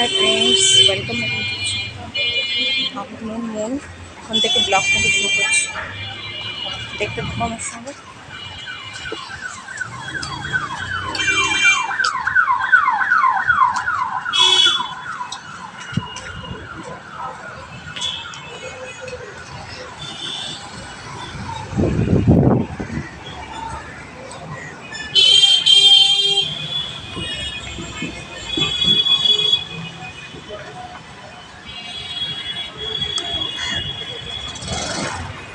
Hi friends, welcome afternoon moon. এখন থেকে blog কিন্তু শুরু করছি, দেখতে থাকো আমার সঙ্গে।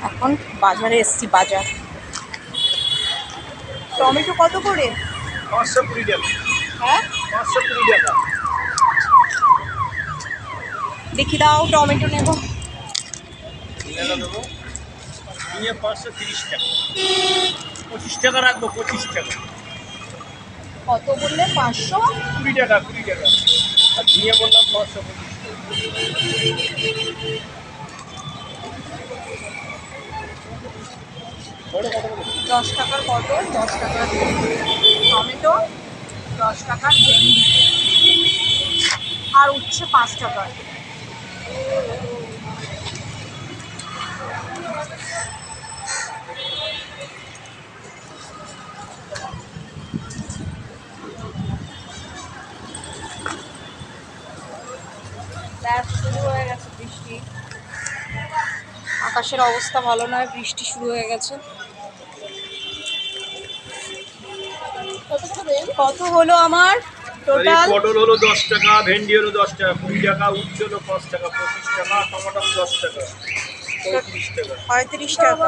এখন বাজারে এসছি, বাজার। টমেটো কত করে? 520 টাকা। হ্যাঁ, 520 টাকা। দেখি দাও, টমেটো নেব। দেবো নিয়ে 530 টাকা। 25 টাকা রাখবো, 25 টাকা। কত বললে? 520 টাকা, 20 টাকা। আর নিয়ে বললাম 525 10 টাকার পটল, 10 টাকার টমেটো, 10 টাকার ভেন্ডি, আর উচ্ছে 5 টাকার। শুরু হয়ে গেছে বৃষ্টি, আকাশের অবস্থা ভালো নয়, বৃষ্টি শুরু হয়ে গেছে। কত হলো আমার টোটাল? পটল হলো 10 টাকা, ভেন্ডি হলো 10 টাকা, 20 টাকা, উচ্ছে হলো 5 টাকা, 25 টাকা, টমেটো 10 টাকা, 35 টাকা। 35 টাকা।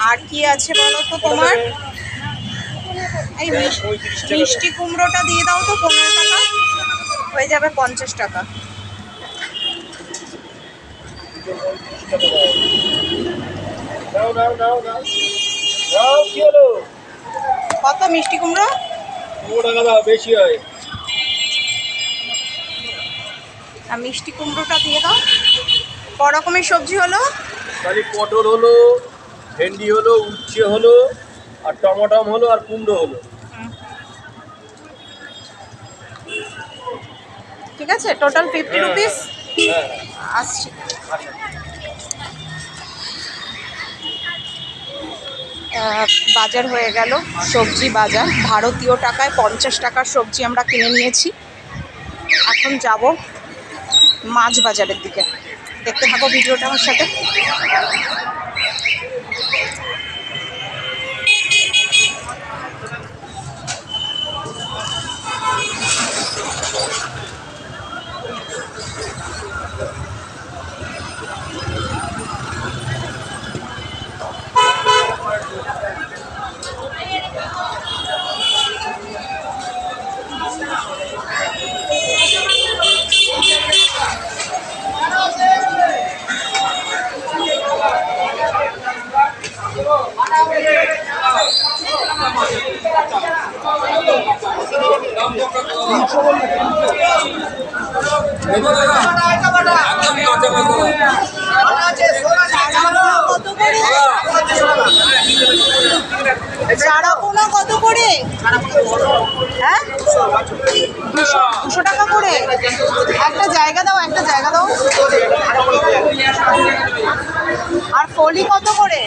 আর কি আছে বলো তো তোমার? এই মিষ্টি কুমড়োটা দিয়ে দাও তো, 15 টাকা হয়ে যাবে, 50 টাকা। কত মিষ্টি কুমড়ো? 15 টাকা দাও, বেশি হয়। আর মিষ্টি কুমড়োটা দিয়ে দাও। ক রকমের সবজি হলো? খালি পটল হলো, ভেন্ডি হলো, উচ্ছে হলো, আর টমেটম হলো, আর কুমড়ো হলো। ঠিক আছে, টোটাল 50 রুপিস আসছে। বাজার হয়ে গেল, সবজি বাজার। ভারতীয় টাকায় 50 টাকার সবজি আমরা কিনে নিয়েছি। এখন যাব মাছ বাজারের দিকে, দেখতে থাকো ভিডিওটা আমার সাথে। চারাপোনা কত করে? হ্যাঁ, 200 টাকা করে। একটা জায়গা দাও, একটা জায়গা দাও। আর ফলি কত করে?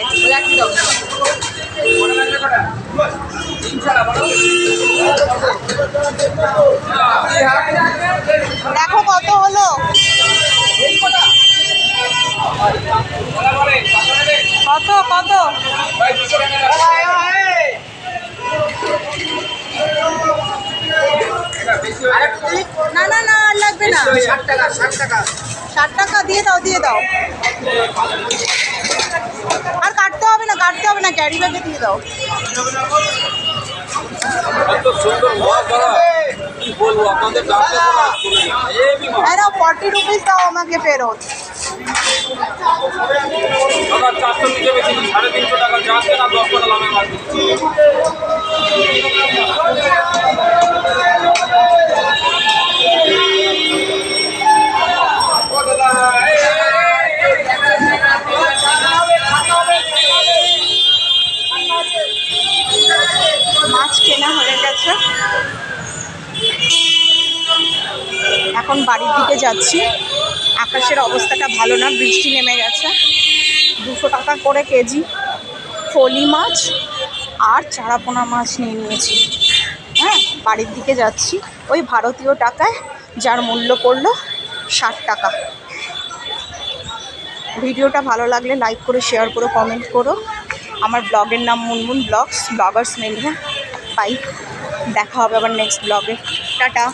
দেখো কত হলো। কত কত? না না না, আর লাগবে না। 60 টাকা, 60 টাকা। 60 টাকা দিয়ে দাও, দিয়ে দাও। আর কাটতে হবে না, কাটতে হবে না, ক্যারি ব্যাগে দিয়ে দাও। হ্যাঁ, 40 রুপিস দাও আমাকে ফেরত। 400 নিচে বেশি 350 টাকা যাচ্ছে না, 10 টাকা লাভের মাল দিচ্ছি। মাছ কেনা হয়ে গেছে, বাড়ির দিকে যাচ্ছি। আকাশের অবস্থাটা ভালো না, বৃষ্টি নেমে গেছে। 200 টাকা করে কেজি ফলি মাছ আর চারাপোনা মাছ নিয়ে নিয়েছি। হ্যাঁ, বাড়ির দিকে যাচ্ছি ওই ভারতীয় টাকায়, যার মূল্য পড়লো 60 টাকা। ভিডিওটা ভালো লাগলে লাইক করে, শেয়ার করো, কমেন্ট করো। আমার ব্লগের নাম মুনমুন ব্লগস, ব্লগার্স মেনহা। বাই, দেখা হবে আবার নেক্সট ব্লগে। টাটা।